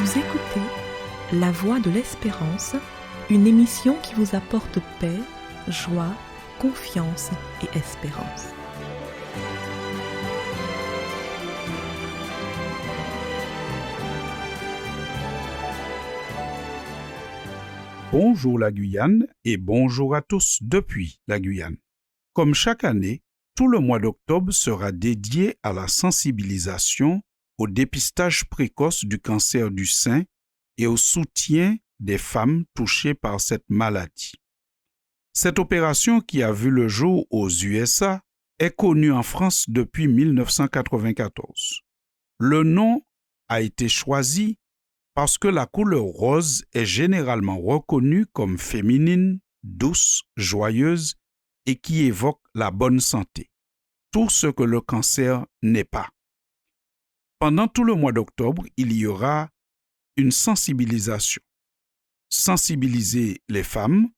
Vous écoutez La Voix de l'Espérance, une émission qui vous apporte paix, joie, confiance et espérance. Bonjour la Guyane et bonjour à tous depuis la Guyane. Comme chaque année, tout le mois d'octobre sera dédié à la sensibilisation au dépistage précoce du cancer du sein et au soutien des femmes touchées par cette maladie. Cette opération qui a vu le jour aux USA est connue en France depuis 1994. Le nom a été choisi parce que la couleur rose est généralement reconnue comme féminine, douce, joyeuse et qui évoque la bonne santé. Tout ce que le cancer n'est pas. Pendant tout le mois d'octobre, il y aura une sensibilisation. Sensibiliser les femmes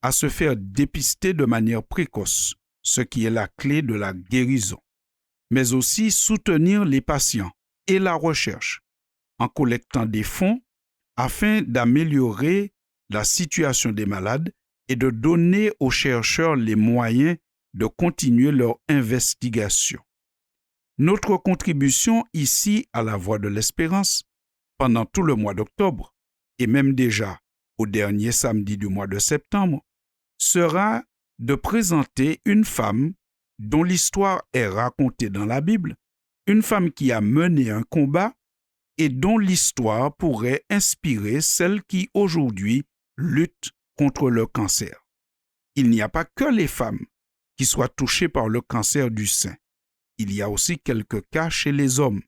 à se faire dépister de manière précoce, ce qui est la clé de la guérison, mais aussi soutenir les patients et la recherche en collectant des fonds afin d'améliorer la situation des malades et de donner aux chercheurs les moyens de continuer leur investigation. Notre contribution ici à la Voix de l'Espérance, pendant tout le mois d'octobre, et même déjà au dernier samedi du mois de septembre, sera de présenter une femme dont l'histoire est racontée dans la Bible, une femme qui a mené un combat et dont l'histoire pourrait inspirer celles qui aujourd'hui luttent contre le cancer. Il n'y a pas que les femmes qui soient touchées par le cancer du sein. Il y a aussi quelques cas chez les hommes.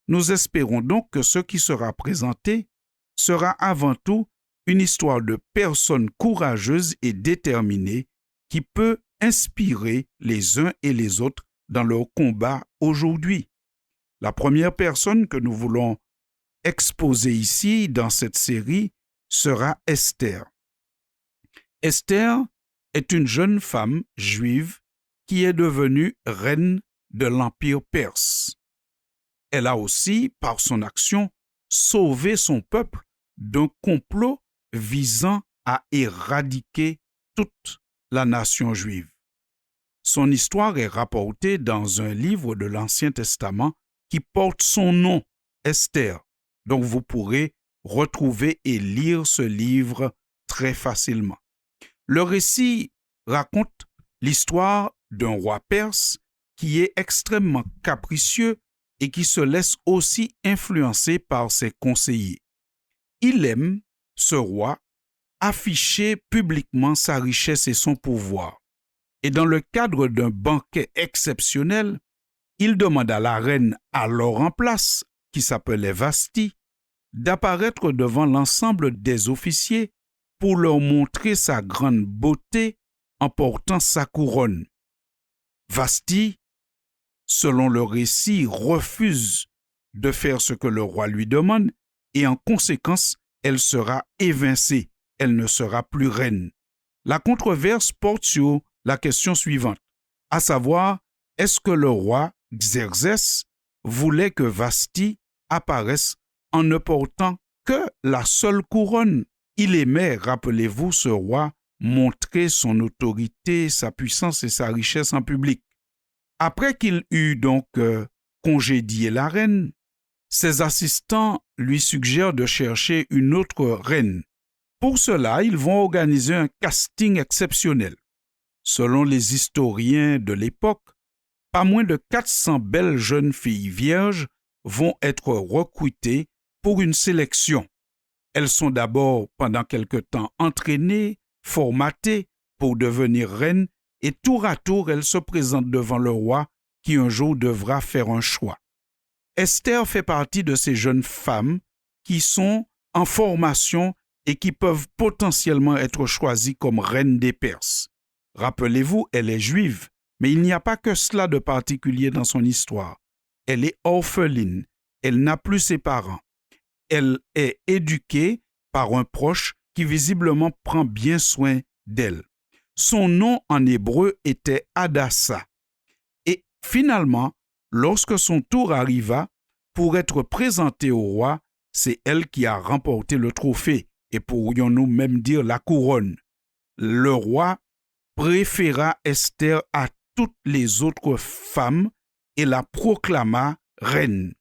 Nous espérons donc que ce qui sera présenté sera avant tout une histoire de personnes courageuses et déterminées qui peut inspirer les uns et les autres dans leur combat aujourd'hui. La première personne que nous voulons exposer ici dans cette série sera Esther. Esther est une jeune femme juive qui est devenue reine de l'Empire perse. Elle a aussi, par son action, sauvé son peuple d'un complot visant à éradiquer toute la nation juive. Son histoire est rapportée dans un livre de l'Ancien Testament qui porte son nom, Esther. Donc vous pourrez retrouver et lire ce livre très facilement. Le récit raconte l'histoire d'un roi perse qui est extrêmement capricieux et qui se laisse aussi influencer par ses conseillers. Il aime, ce roi, afficher publiquement sa richesse et son pouvoir. Et dans le cadre d'un banquet exceptionnel, il demande à la reine alors en place, qui s'appelait Vashti, d'apparaître devant l'ensemble des officiers pour leur montrer sa grande beauté en portant sa couronne. Vashti, selon le récit, refuse de faire ce que le roi lui demande et en conséquence, elle sera évincée, elle ne sera plus reine. La controverse porte sur la question suivante, à savoir, est-ce que le roi Xerxès voulait que Vashti apparaisse en ne portant que la seule couronne? Il aimait, rappelez-vous, ce roi, montrer son autorité, sa puissance et sa richesse en public. Après qu'il eut donc congédié la reine, ses assistants lui suggèrent de chercher une autre reine. Pour cela, ils vont organiser un casting exceptionnel. Selon les historiens de l'époque, pas moins de 400 belles jeunes filles vierges vont être recrutées pour une sélection. Elles sont d'abord pendant quelque temps entraînées, formatées pour devenir reines et tour à tour elles se présentent devant le roi qui un jour devra faire un choix. Esther fait partie de ces jeunes femmes qui sont en formation et qui peuvent potentiellement être choisies comme reine des Perses. Rappelez-vous, elle est juive, mais il n'y a pas que cela de particulier dans son histoire. Elle est orpheline, elle n'a plus ses parents. Elle est éduquée par un proche qui visiblement prend bien soin d'elle. Son nom en hébreu était Hadassa. Et finalement, lorsque son tour arriva pour être présentée au roi, c'est elle qui a remporté le trophée, et pourrions-nous même dire la couronne. Le roi préféra Esther à toutes les autres femmes et la proclama reine.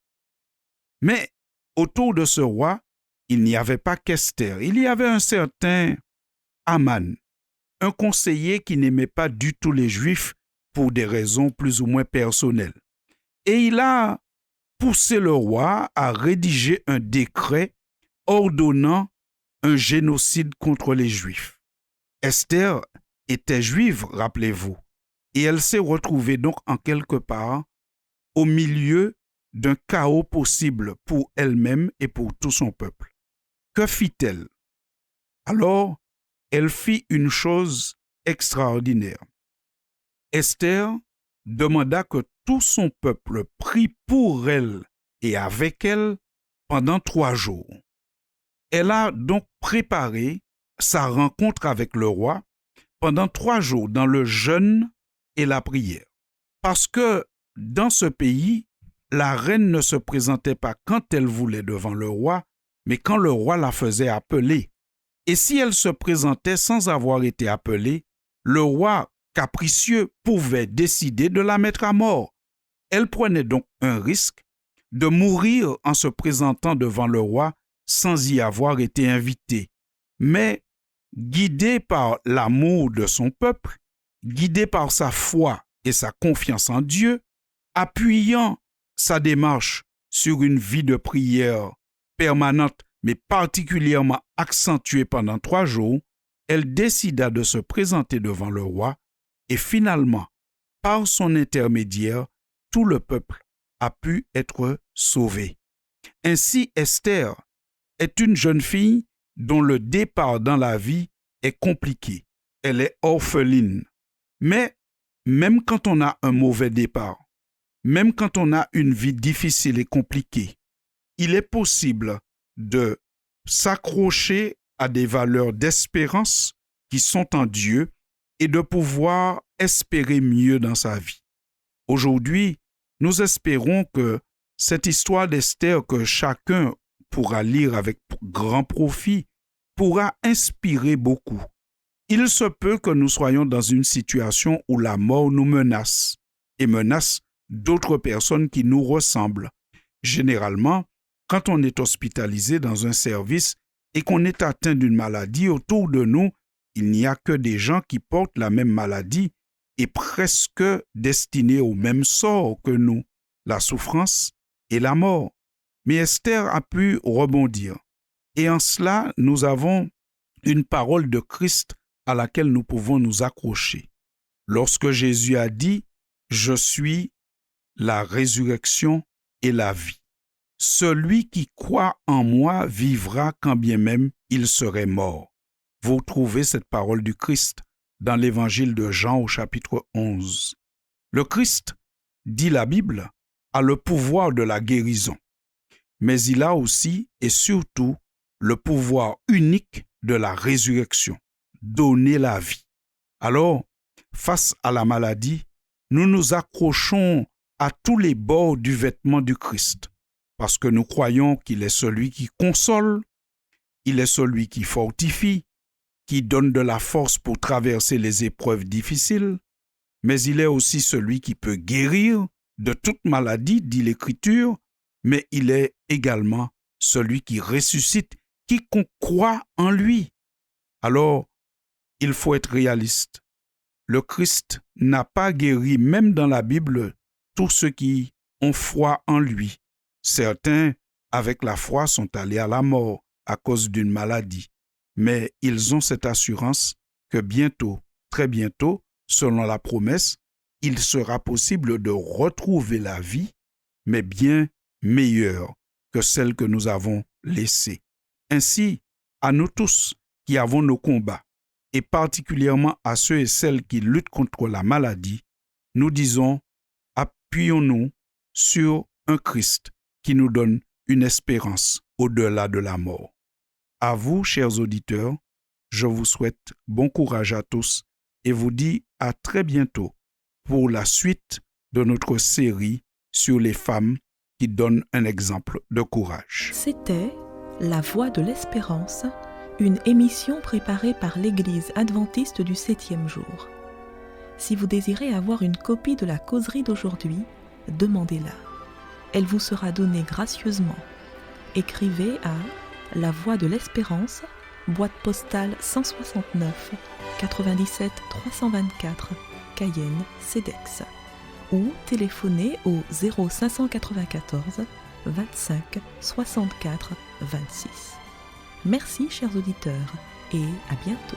Mais autour de ce roi, il n'y avait pas qu'Esther, il y avait un certain Aman, un conseiller qui n'aimait pas du tout les Juifs pour des raisons plus ou moins personnelles. Et il a poussé le roi à rédiger un décret ordonnant un génocide contre les Juifs. Esther était juive, rappelez-vous, et elle s'est retrouvée donc en quelque part au milieu d'un chaos possible pour elle-même et pour tout son peuple. Que fit-elle? Alors, elle fit une chose extraordinaire. Esther demanda que tout son peuple prie pour elle et avec elle pendant 3 jours. Elle a donc préparé sa rencontre avec le roi pendant 3 jours dans le jeûne et la prière. Parce que dans ce pays, la reine ne se présentait pas quand elle voulait devant le roi, mais quand le roi la faisait appeler. Et si elle se présentait sans avoir été appelée, le roi capricieux pouvait décider de la mettre à mort. Elle prenait donc un risque de mourir en se présentant devant le roi sans y avoir été invitée. Mais guidée par l'amour de son peuple, guidée par sa foi et sa confiance en Dieu, appuyant sa démarche sur une vie de prière permanente mais particulièrement accentuée pendant 3 jours, elle décida de se présenter devant le roi et finalement, par son intermédiaire, tout le peuple a pu être sauvé. Ainsi, Esther est une jeune fille dont le départ dans la vie est compliqué. Elle est orpheline. Mais même quand on a un mauvais départ, même quand on a une vie difficile et compliquée, il est possible de s'accrocher à des valeurs d'espérance qui sont en Dieu et de pouvoir espérer mieux dans sa vie. Aujourd'hui, nous espérons que cette histoire d'Esther que chacun pourra lire avec grand profit pourra inspirer beaucoup. Il se peut que nous soyons dans une situation où la mort nous menace et menace d'autres personnes qui nous ressemblent. Généralement, quand on est hospitalisé dans un service et qu'on est atteint d'une maladie, autour de nous, il n'y a que des gens qui portent la même maladie et presque destinés au même sort que nous, la souffrance et la mort. Mais Esther a pu rebondir. Et en cela, nous avons une parole de Christ à laquelle nous pouvons nous accrocher. Lorsque Jésus a dit « Je suis la résurrection et la vie. Celui qui croit en moi vivra quand bien même il serait mort. » Vous trouvez cette parole du Christ dans l'évangile de Jean au chapitre 11. Le Christ, dit la Bible, a le pouvoir de la guérison, mais il a aussi et surtout le pouvoir unique de la résurrection, donner la vie. Alors, face à la maladie, nous nous accrochons à tous les bords du vêtement du Christ, parce que nous croyons qu'il est celui qui console, il est celui qui fortifie, qui donne de la force pour traverser les épreuves difficiles, mais il est aussi celui qui peut guérir de toute maladie, dit l'Écriture, mais il est également celui qui ressuscite quiconque croit en lui. Alors, il faut être réaliste. Le Christ n'a pas guéri, même dans la Bible, tous ceux qui ont foi en lui. Certains, avec la foi, sont allés à la mort à cause d'une maladie. Mais ils ont cette assurance que bientôt, très bientôt, selon la promesse, il sera possible de retrouver la vie, mais bien meilleure que celle que nous avons laissée. Ainsi, à nous tous qui avons nos combats, et particulièrement à ceux et celles qui luttent contre la maladie, nous disons, appuyons-nous sur un Christ qui nous donne une espérance au-delà de la mort. À vous, chers auditeurs, je vous souhaite bon courage à tous et vous dis à très bientôt pour la suite de notre série sur les femmes qui donnent un exemple de courage. C'était La Voix de l'Espérance, une émission préparée par l'Église adventiste du 7e jour. Si vous désirez avoir une copie de la causerie d'aujourd'hui, demandez-la. Elle vous sera donnée gracieusement. Écrivez à La Voix de l'Espérance, boîte postale 169 97 324, Cayenne, CEDEX, ou téléphonez au 0594 25 64 26. Merci chers auditeurs et à bientôt.